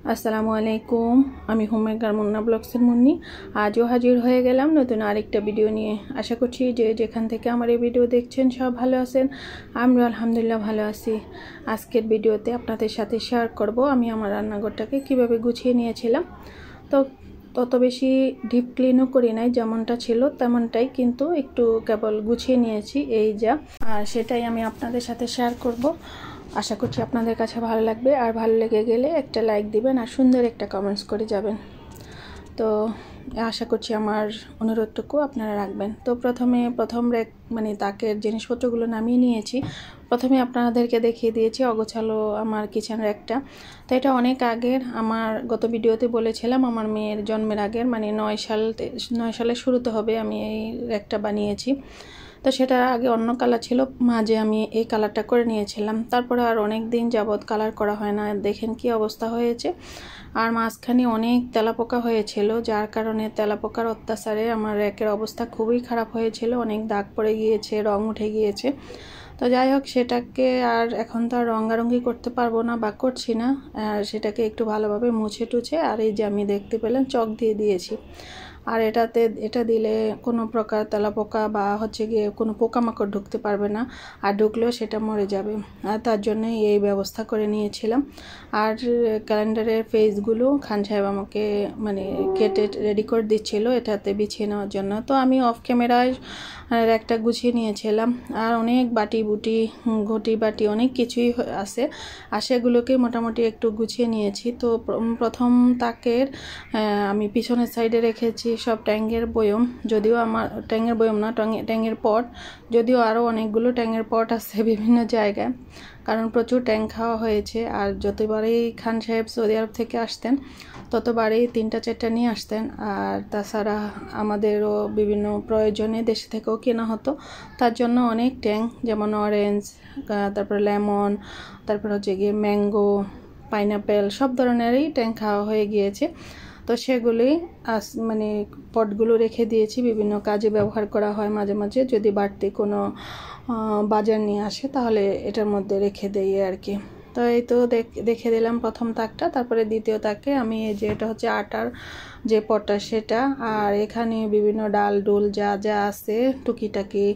আসসালামু আলাইকুম। আমি হোমমেকার মুন্না ব্লগসের মুন্নি। আজও হাজির হয়ে গেলাম নতুন আরেকটা ভিডিও নিয়ে। আশা করছি যে যেখান থেকে আমার এই ভিডিও দেখছেন সব ভালো আছেন। আমরা আলহামদুলিল্লাহ ভালো আছি। আজকের ভিডিওতে আপনাদের সাথে শেয়ার করব আমি আমার রান্নাঘরটাকে কিভাবে গুছিয়ে নিয়েছিলাম। তো তত বেশি ডিপ ক্লিনও করি নাই, যেমনটা ছিল তেমনটাই, কিন্তু একটু কেবল গুছিয়ে নিয়েছি এই যা, আর সেটাই আমি আপনাদের সাথে শেয়ার করব। আশা করছি আপনাদের কাছে ভালো লাগবে, আর ভালো লেগে গেলে একটা লাইক দিবেন আর সুন্দর একটা কমেন্টস করে যাবেন। তো আশা করছি আমার অনুরোধটুকু আপনারা রাখবেন। তো প্রথম তাকের জিনিসপত্রগুলো নামিয়ে নিয়েছি। প্রথমে আপনাদেরকে দেখিয়ে দিয়েছি অগোছালো আমার কিচেন র্যাকটা। তো এটা অনেক আগের, আমার গত ভিডিওতে বলেছিলাম আমার মেয়ের জন্মের আগের, 9 সালের শুরুতে হবে আমি এই র্যাকটা বানিয়েছি। তো সেটা আগে অন্য কালার ছিল, মাঝে আমি এই কালারটা করে নিয়েছিলাম। তারপরে আর অনেক দিন যাবৎ কালার করা হয় না, দেখেন কি অবস্থা হয়েছে। আর মাঝখানে অনেক তেলাপোকা হয়েছিল, যার কারণে তেলাপোকার অত্যাচারে আমার র্যাকের অবস্থা খুবই খারাপ হয়েছিল, অনেক দাগ পড়ে গিয়েছে, রং উঠে গিয়েছে। তো যাই হোক, সেটাকে আর এখন তো আর রঙারঙি করতে পারবো না বা করছি না, আর সেটাকে একটু ভালোভাবে মুছে টুছে, আর এই যে আমি দেখতে পেলাম চক দিয়ে দিয়েছি। আর এটা দিলে কোনো প্রকার তেলাপোকা বা গিয়ে কোনো পোকামাকড় ঢুকতে পারবে না, আর ঢুকলেও সেটা মরে যাবে। আর তার জন্যই এই ব্যবস্থা করে নিয়েছিলাম। আর ক্যালেন্ডারের পেজগুলো খান সাহেব আমাকে কেটে রেডি করে দিচ্ছিল এটাতে বিছিয়ে নেওয়ার জন্য। তো আমি অফ ক্যামেরায় একটা গুছিয়ে নিয়েছিলাম। আর অনেক ঘটি বাটি অনেক কিছুই আছে, আর সেগুলোকে মোটামুটি একটু গুছিয়ে নিয়েছি। তো প্রথম তাকের আমি পিছনের সাইডে রেখেছি সব ট্যাঙ্গের বয়ম, যদিও আমার ট্যাঙ্গের বয়ম না, ট্যাঙ্গের পট, যদিও আরও অনেকগুলো ট্যাঙ্গের পট আছে বিভিন্ন জায়গায়, কারণ প্রচুর ট্যাঙ্ক খাওয়া হয়েছে। আর যতবারই খান সাহেব সৌদি আরব থেকে আসতেন ততবারই 3-4টা নিয়ে আসতেন। আর তাছাড়া আমাদেরও বিভিন্ন প্রয়োজনে দেশে থেকেও কেনা হতো, তার জন্য অনেক ট্যাঙ্ক, যেমন অরেঞ্জ, তারপর লেমন, তারপর গিয়ে ম্যাঙ্গো, পাইনাপেল, সব ধরনেরই ট্যাঙ্ক খাওয়া হয়ে গিয়েছে। তো সেগুলি পটগুলো রেখে দিয়েছি, বিভিন্ন কাজে ব্যবহার করা হয়। মাঝে মাঝে যদি বাড়তি কোনো বাজার নিয়ে আসে তাহলে এটার মধ্যে রেখে দেই আর কি। তো এই তো দেখে দিলাম প্রথম তাকটা। তারপরে দ্বিতীয় তাকে আমি যে এটা হচ্ছে আটার যে পটটা সেটা, আর এখানে বিভিন্ন ডাল ডুল যা যা আছে টুকিটাকি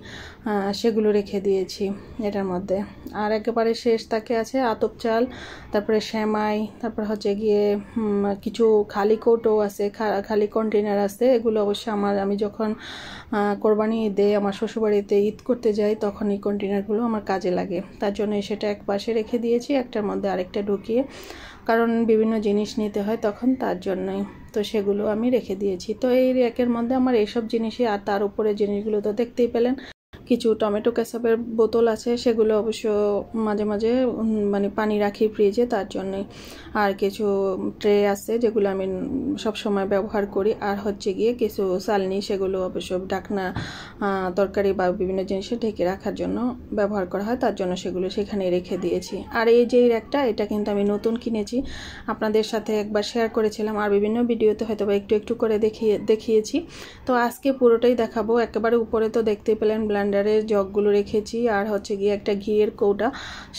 সেগুলো রেখে দিয়েছি এটার মধ্যে। আর একেবারে শেষ তাকে আছে আতপ চাল, তারপরে সেমাই, তারপর গিয়ে কিছু খালি কৌটো আছে, খালি কন্টেনার আছে। এগুলো অবশ্যই আমি যখন কোরবানি ঈদে আমার শ্বশুরবাড়িতে ঈদ করতে যাই তখন এই কন্টেনারগুলো আমার কাজে লাগে, তার জন্য সেটা এক পাশে রেখে দিয়েছি, একটার মধ্যে আরেকটা ঢুকিয়ে, কারণ বিভিন্ন জিনিস নিতে হয় তখন, তার জন্যই। তো সেগুলো আমি রেখে দিয়েছি। তো এই র্যাকের মধ্যে আমার এইসব জিনিসই, আর তার উপরে জিনিসগুলো তো দেখতেই পেলেন, কিছু টমেটো কেচাপের বোতল আছে, সেগুলো অবশ্য মাঝে মাঝে পানি রাখি ফ্রিজে, তার জন্যই। আর কিছু ট্রে আছে যেগুলো আমি সব সময় ব্যবহার করি। আর গিয়ে কিছু চালনি, সেগুলো অবশ্য ঢাকনা, তরকারি বা বিভিন্ন জিনিসে ঢেকে রাখার জন্য ব্যবহার করা হয়, তার জন্য সেগুলো সেখানে রেখে দিয়েছি। আর এই যে র্যাকটা, এটা কিন্তু আমি নতুন কিনেছি, আপনাদের সাথে একবার শেয়ার করেছিলাম, আর বিভিন্ন ভিডিওতে হয়তো বা একটু একটু করে দেখিয়েছি। তো আজকে পুরোটাই দেখাবো। একেবারে উপরে তো দেখতেই পেলেন ব্লেন্ডারের জগগুলো রেখেছি, আর গিয়ে একটা ঘিয়ের কৌটা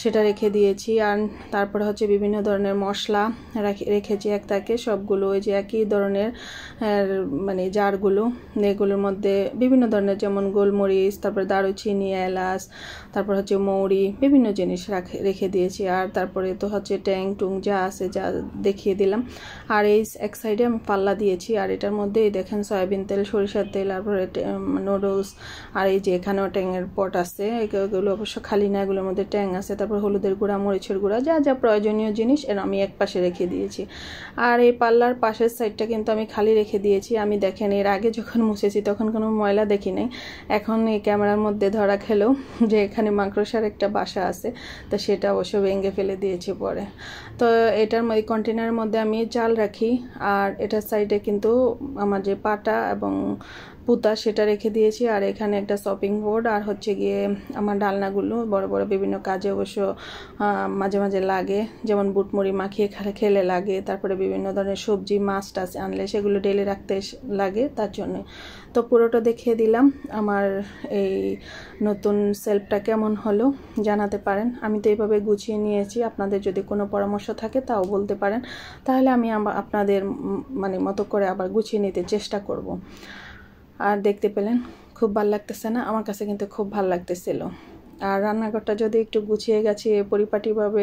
সেটা রেখে দিয়েছি। আর তারপরে বিভিন্ন ধরনের মশলা রেখেছি এক তাকে, সবগুলো ওই যে একই ধরনের জারগুলো, এগুলোর মধ্যে বিভিন্ন ধরনের, যেমন গোলমরিচ, তারপর দারুচিনি, এলাচ, তারপর মৌরি, বিভিন্ন জিনিস রেখে দিয়েছি। আর তারপরে তো ট্যাং টুং যা আছে যা দেখিয়ে দিলাম। আর এই এক সাইডে আমি পাল্লা দিয়েছি, আর এটার মধ্যে দেখেন সয়াবিন তেল, সরিষার তেল, তারপরে নুডলস, আর এই যে এখানেও ট্যাংয়ের পট আছে, এগুলো অবশ্য খালি না, এগুলোর মধ্যে ট্যাং আছে, তারপর হলুদের গুঁড়া, মরিচের গুঁড়া, যা যা প্রয়োজনীয় জিনিস আমি এক পাশে রেখে দিয়েছি। আর এই পাল্লার পাশের সাইডটা কিন্তু আমি খালি রেখে দিয়েছি। আমি দেখেন এর আগে যখন মুছেছি তখন কোনো ময়লা দেখি নাই, এখন এই ক্যামেরার মধ্যে ধরা খেলো যে এখানে মাকড়সার একটা বাসা আছে, তো সেটা অবশ্য ভেঙে ফেলে দিয়েছি পরে। তো এটার কন্টেনারের মধ্যে আমি চাল রাখি, আর এটার সাইডে কিন্তু আমার যে পাটা এবং পুতা সেটা রেখে দিয়েছি। আর এখানে একটা শপিং বোর্ড, আর হচ্ছে গিয়ে আমার ডালনাগুলো বড় বড় বিভিন্ন কাজে অবশ্য মাঝে মাঝে লাগে, যেমন বুটমুড়ি মাখিয়ে খেলে লাগে, তারপরে বিভিন্ন ধরনের সবজি মাছ টাছ আনলে সেগুলো ডেলে রাখতে লাগে, তার জন্য। তো পুরোটা দেখিয়ে দিলাম। আমার এই নতুন সেলফটা কেমন হলো জানাতে পারেন। আমি তো এইভাবে গুছিয়ে নিয়েছি, আপনাদের যদি কোনো পরামর্শ থাকে তাও বলতে পারেন, তাহলে আমি আপনাদের মানে মতো করে আবার গুছিয়ে নিতে চেষ্টা করব। আর দেখতে পেলেন খুব ভালো লাগতেছে না? আমার কাছে কিন্তু খুব ভালো লাগতেছিল। আর রান্নাঘরটা যদি একটু গুছিয়ে গাছিয়ে পরিপাটিভাবে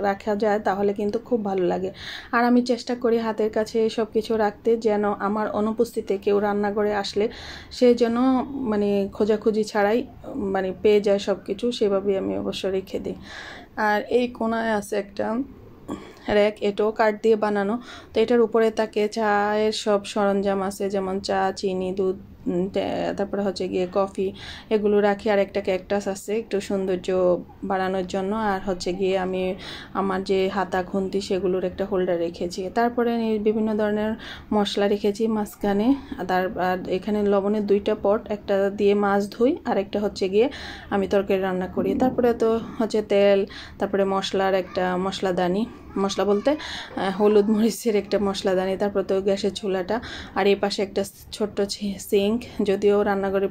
রাখা যায় তাহলে কিন্তু খুব ভালো লাগে। আর আমি চেষ্টা করি হাতের কাছে সব কিছু রাখতে, যেন আমার অনুপস্থিতিতে কেউ রান্নাঘরে আসলে সে যেন মানে খোঁজাখুঁজি ছাড়াই মানে পেয়ে যায় সব কিছু, সেভাবেই আমি অবশ্য রেখে দিই। আর এই কোণায় আছে একটা র্যাক, এটাও কাঠ দিয়ে বানানো। তো এটার উপরে তাকে চায়ের সব সরঞ্জাম আছে, যেমন চা, চিনি, দুধ, তারপরে হচ্ছে গিয়ে কফি, এগুলো রাখি। আর একটা ক্যাকটাস আছে একটু সৌন্দর্য বাড়ানোর জন্য। আর হচ্ছে গিয়ে আমি আমার যে হাতা খুন্তি সেগুলোর একটা হোল্ডার রেখেছি। তারপরে বিভিন্ন ধরনের মশলা রেখেছি মাঝখানে। আর এখানে লবণের 2টা পট, একটা দিয়ে মাছ ধুই আর একটা হচ্ছে গিয়ে আমি তরকারি রান্না করি। তারপরে তো হচ্ছে তেল, তারপরে মশলার একটা মশলাদানি, মশলা বলতে হলুদ মরিচের একটা মশলাদানি, তারপর তো গ্যাসের চুলাটা। আর এই পাশে একটা ছোট্ট সিঙ্ক, যদিও রান্নাঘরে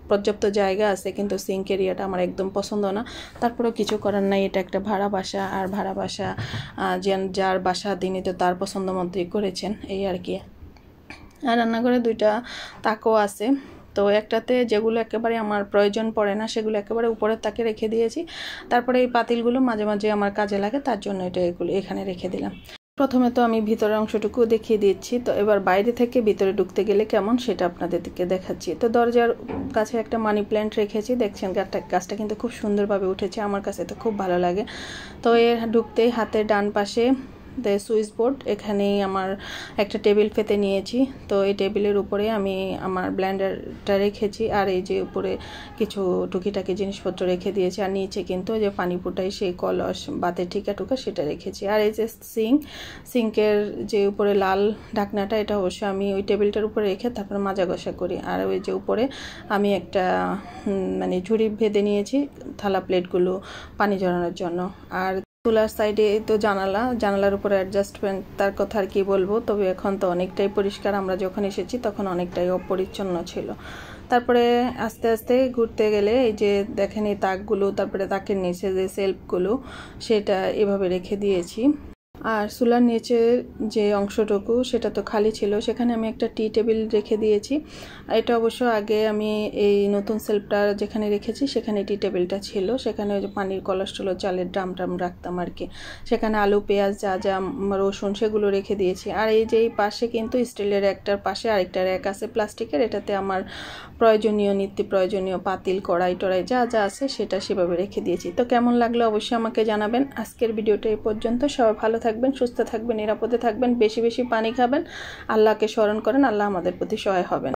পর্যাপ্ত জায়গা আছে কিন্তু সিঙ্ক এরিয়াটা আমার একদম পছন্দ না। তারপরেও কিছু করার নাই, এটা একটা ভাড়া বাসা। আর ভাড়া বাসা যার বাসা তিনি তো তার পছন্দ মতোই করেছেন, এই আর কি। আর রান্নাঘরে 2টা তাকও আছে। তো একটাতে যেগুলো একেবারে আমার প্রয়োজন পড়ে না সেগুলো একেবারে উপরের তাকে রেখে দিয়েছি। তারপরে এই পাতিলগুলো মাঝে মাঝে আমার কাজে লাগে, তার জন্য এগুলো এখানে রেখে দিলাম। প্রথমে তো আমি ভিতরের অংশটুকু দেখিয়ে দিচ্ছি। তো এবার বাইরে থেকে ভিতরে ঢুকতে গেলে কেমন সেটা আপনাদেরকে দেখাচ্ছি। তো দরজার কাছে একটা মানি প্ল্যান্ট রেখেছি, দেখছেন গাছটা কিন্তু খুব সুন্দরভাবে উঠেছে, আমার কাছে তো খুব ভালো লাগে। তো এর ঢুকতেই হাতের ডান পাশে সুইচ বোর্ড, এখানেই আমার একটা টেবিল পেতে নিয়েছি। তো এই টেবিলের উপরে আমি আমার ব্লেন্ডারটা রেখেছি, আর এই যে উপরে কিছু টুকিটাকি জিনিসপত্র রেখে দিয়েছি। আর নিচে কিন্তু যে পানি ফুটাই সেই কলস, বাতের টিকা টুকা সেটা রেখেছি। আর এই যে সিঙ্কের যে উপরে লাল ঢাকনাটা, এটা অবশ্যই আমি ওই টেবিলটার উপরে রেখে তারপর মাজা ঘষা করি। আর ওই যে উপরে আমি একটা মানে ঝুড়ি বেঁধে নিয়েছি থালা প্লেটগুলো পানি ঝরানোর জন্য। আর চুলার সাইডে তো জানালার উপরে অ্যাডজাস্টমেন্ট, তার কথা আর কি বলবো। তবে এখন তো অনেকটাই পরিষ্কার, আমরা যখন এসেছি তখন অনেকটাই অপরিচ্ছন্ন ছিল। তারপরে আস্তে আস্তে ঘুরতে গেলে এই যে দেখেন এই তাকগুলো, তারপরে তাকের নিচে যে সেলফগুলো সেটা এভাবে রেখে দিয়েছি। আর চুলার নিচে যে অংশটুকু সেটা তো খালি ছিল, সেখানে আমি একটা টি টেবিল রেখে দিয়েছি। এটা অবশ্য আগে আমি এই নতুন সেলফটা যেখানে রেখেছি সেখানে টি টেবিলটা ছিল, সেখানে ওই যে পানির কলস টুলো, চালের ড্রাম রাখতাম আর কি। সেখানে আলু, পেঁয়াজ, যা রসুন সেগুলো রেখে দিয়েছি। আর এই যে এই পাশে কিন্তু স্টিলের একটার পাশে আরেকটা র্যাক আছে প্লাস্টিকের, এটাতে আমার নিত্য প্রয়োজনীয় পাতিল, কড়াই টড়াই যা আছে সেটা সেভাবে রেখে দিয়েছি। তো কেমন লাগলো অবশ্যই আমাকে জানাবেন। আজকের ভিডিওটা এই পর্যন্ত। সবাই ভালো থাকবেন, সুস্থ থাকবেন, নিরাপদে থাকবেন, বেশি বেশি পানি খাবেন, আল্লাহকে স্মরণ করেন, আল্লাহ আমাদের প্রতি সহায় হবেন।